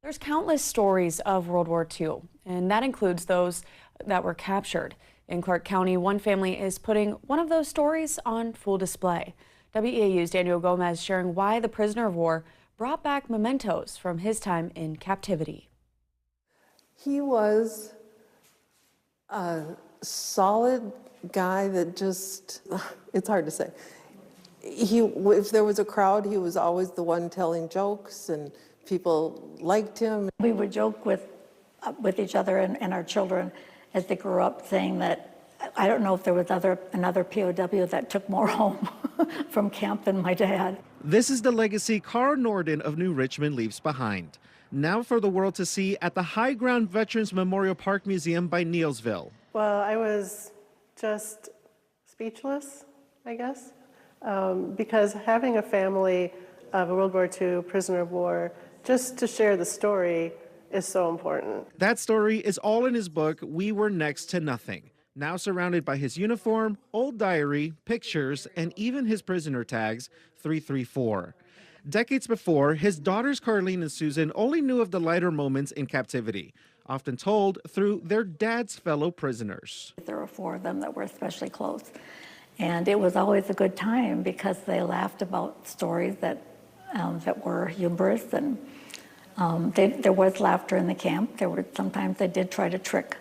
There's countless stories of World War II, and that includes those that were captured. In Clark County, one family is putting one of those stories on full display. WEAU's Daniel Gomez sharing why the prisoner of war brought back mementos from his time in captivity. He was a solid guy that just, it's hard to say. If there was a crowd, he was always the one telling jokes, and people liked him. We would joke with each other and our children as they grew up, saying that I don't know if there was another POW that took more home from camp than my dad. This is the legacy Carl Norden of New Richmond leaves behind. Now for the world to see at the Highground Veterans Memorial Park Museum by Neilsville. Well, I was just speechless, I guess, because having a family of a World War II prisoner of war, just to share the story is so important. That story is all in his book, We Were Next to Nothing. Now surrounded by his uniform, old diary, pictures, and even his prisoner tags, 334. Decades before, his daughters Carlene and Susan only knew of the lighter moments in captivity, often told through their dad's fellow prisoners. There were 4 of them that were especially close. And it was always a good time because they laughed about stories that were humorous, and there was laughter in the camp. Sometimes they did try to trick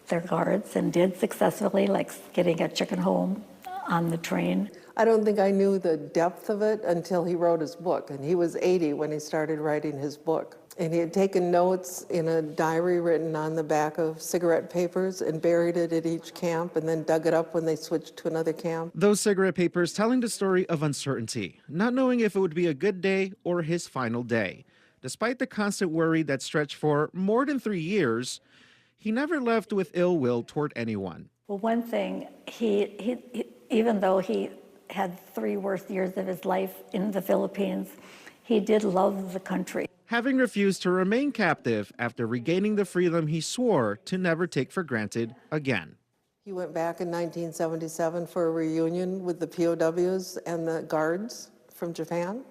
their guards and did successfully, like getting a chicken home on the train. I don't think I knew the depth of it until he wrote his book, and he was 80 when he started writing his book. And he had taken notes in a diary written on the back of cigarette papers and buried it at each camp, and then dug it up when they switched to another camp. Those cigarette papers telling the story of uncertainty, not knowing if it would be a good day or his final day. Despite the constant worry that stretched for more than 3 years, he never left with ill will toward anyone. Well, one thing, he even though he had 3 worst years of his life in the Philippines, he did love the country. Having refused to remain captive after regaining the freedom he swore to never take for granted again. He went back in 1977 for a reunion with the POWs and the guards from Japan.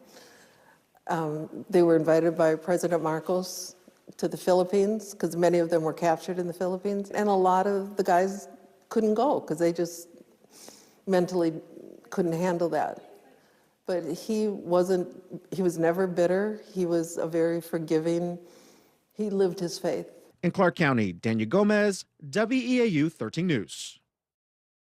They were invited by President Marcos to the Philippines because many of them were captured in the Philippines. And a lot of the guys couldn't go because they just mentally couldn't handle that. But he was never bitter. He was a very forgiving, he lived his faith. In Clark County, Daniel Gomez, WEAU 13 News.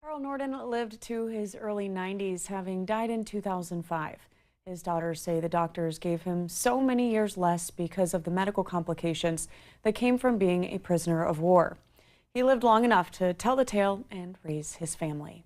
Carl Norden lived to his early 90s, having died in 2005. His daughters say the doctors gave him so many years less because of the medical complications that came from being a prisoner of war. He lived long enough to tell the tale and raise his family.